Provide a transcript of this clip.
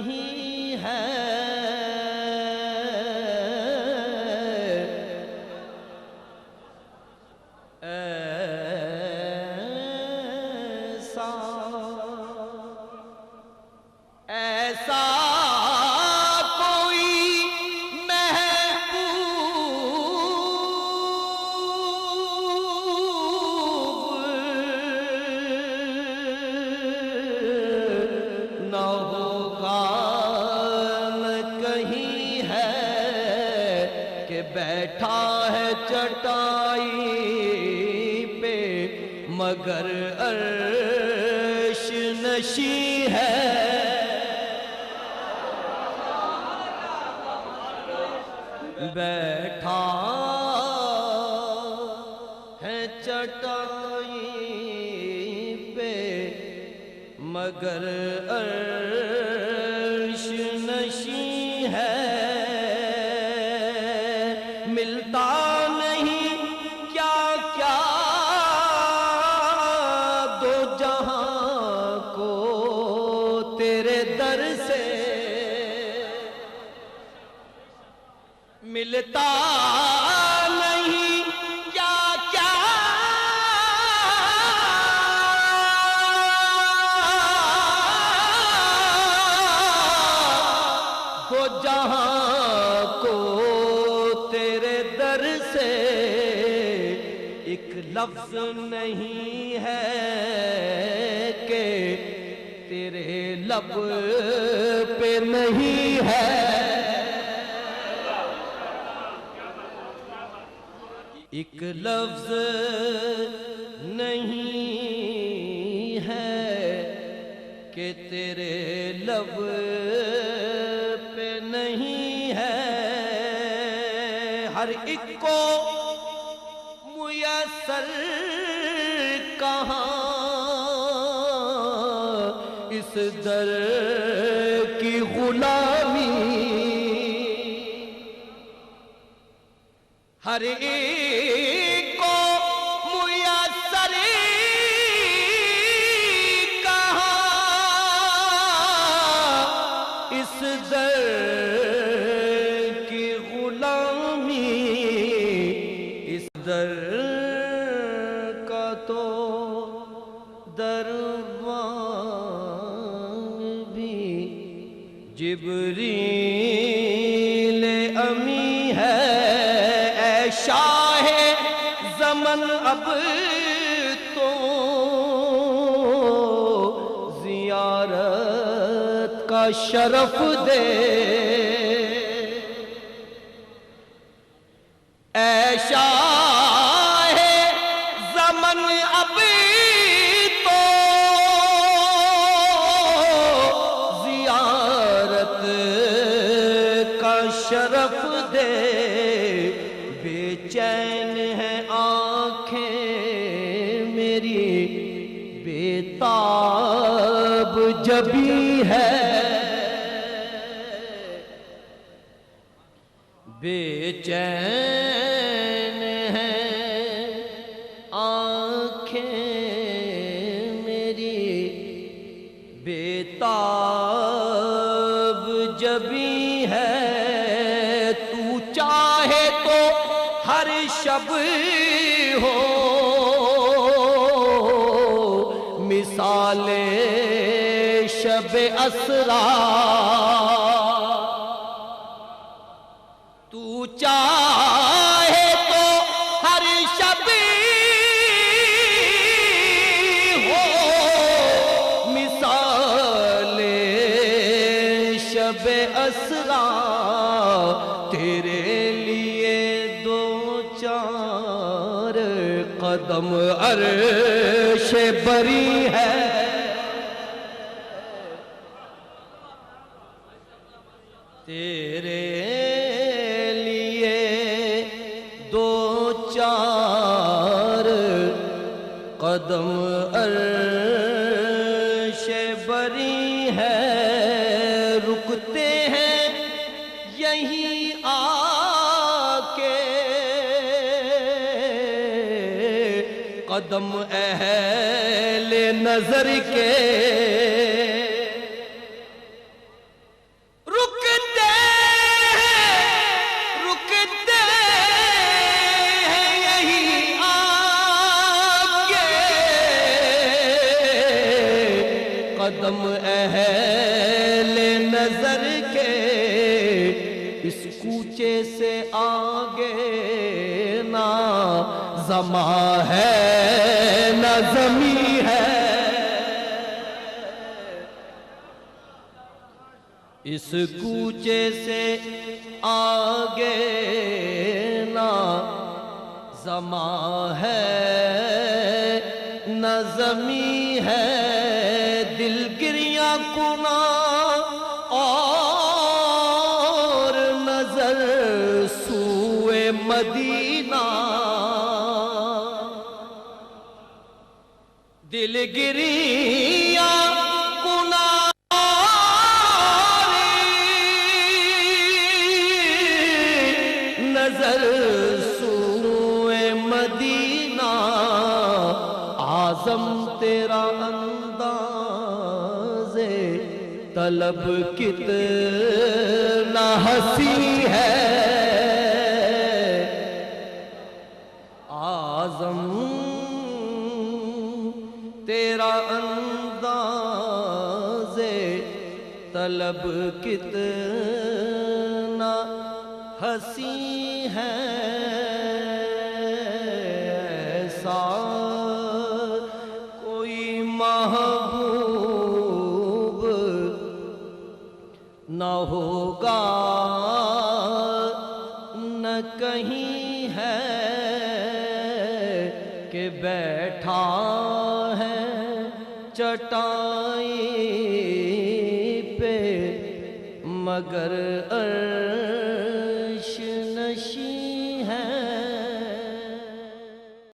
نہیں ہے ایسا کوئی محبوب نہ ہوگا نہ کہیں ہے کہ بیٹھا ہے چٹائی پہ مگر عرش نشیں ہے بیٹھا ہے چٹائی پہ مگر عرش نشیں ہے ملتا نہیں کیا کیا دو جہاں کو تیرے در سے ملتا نہیں کیا کیا دو جہاں کو تیرے در سے ایک لفظ نہیں ہے کہ تیرے لب پہ نہیں ہے ایک لفظ نہیں ہے کہ تیرے لب پہ نہیں ہے ہر ایک کو میسر کہاں اس در کی غلامی ہر ایک کو میسر کہاں اس در کی غلامی اس در کا تو دربان بھی جبریل امی ہے شاہ زمن اب تو زیارت کا شرف دے اے شاہ زمن اب تو زیارت کا شرف دے بے چین ہے آنکھیں میری بے تاب جبی ہے بے چین ہے آنکھیں میری بے تاب جبی ہے تو چاہے تو ہر شب ہو مثال شب اسرا تو چاہے تو ہر شب ہو مثال شب اسرا تیرے لیے دو چار قدم عرش بری ہے تیرے لیے دو چار قدم عرش بری ہے رکتے ہیں یہیں آ کے قدم اہل نظر کے نظر کے اس کوچے سے آگے نہ زماں ہے نہ زمیں ہے، اس کوچے سے آگے نہ زماں ہے نہ زمیں ہے، دل گریاں کنا اور نظر سوئے مدینہ، دل گریاں کنا نظر سوئے مدینہ، اعظم تیرا انداز طلب کتنا حسین ہے، اعظم تیرا انداز طلب کتنا حسین ہے، ایسا کوئی محبوب نہ ہوگا نہ کہیں ہے کہ بیٹھا ہے چٹائی پہ مگر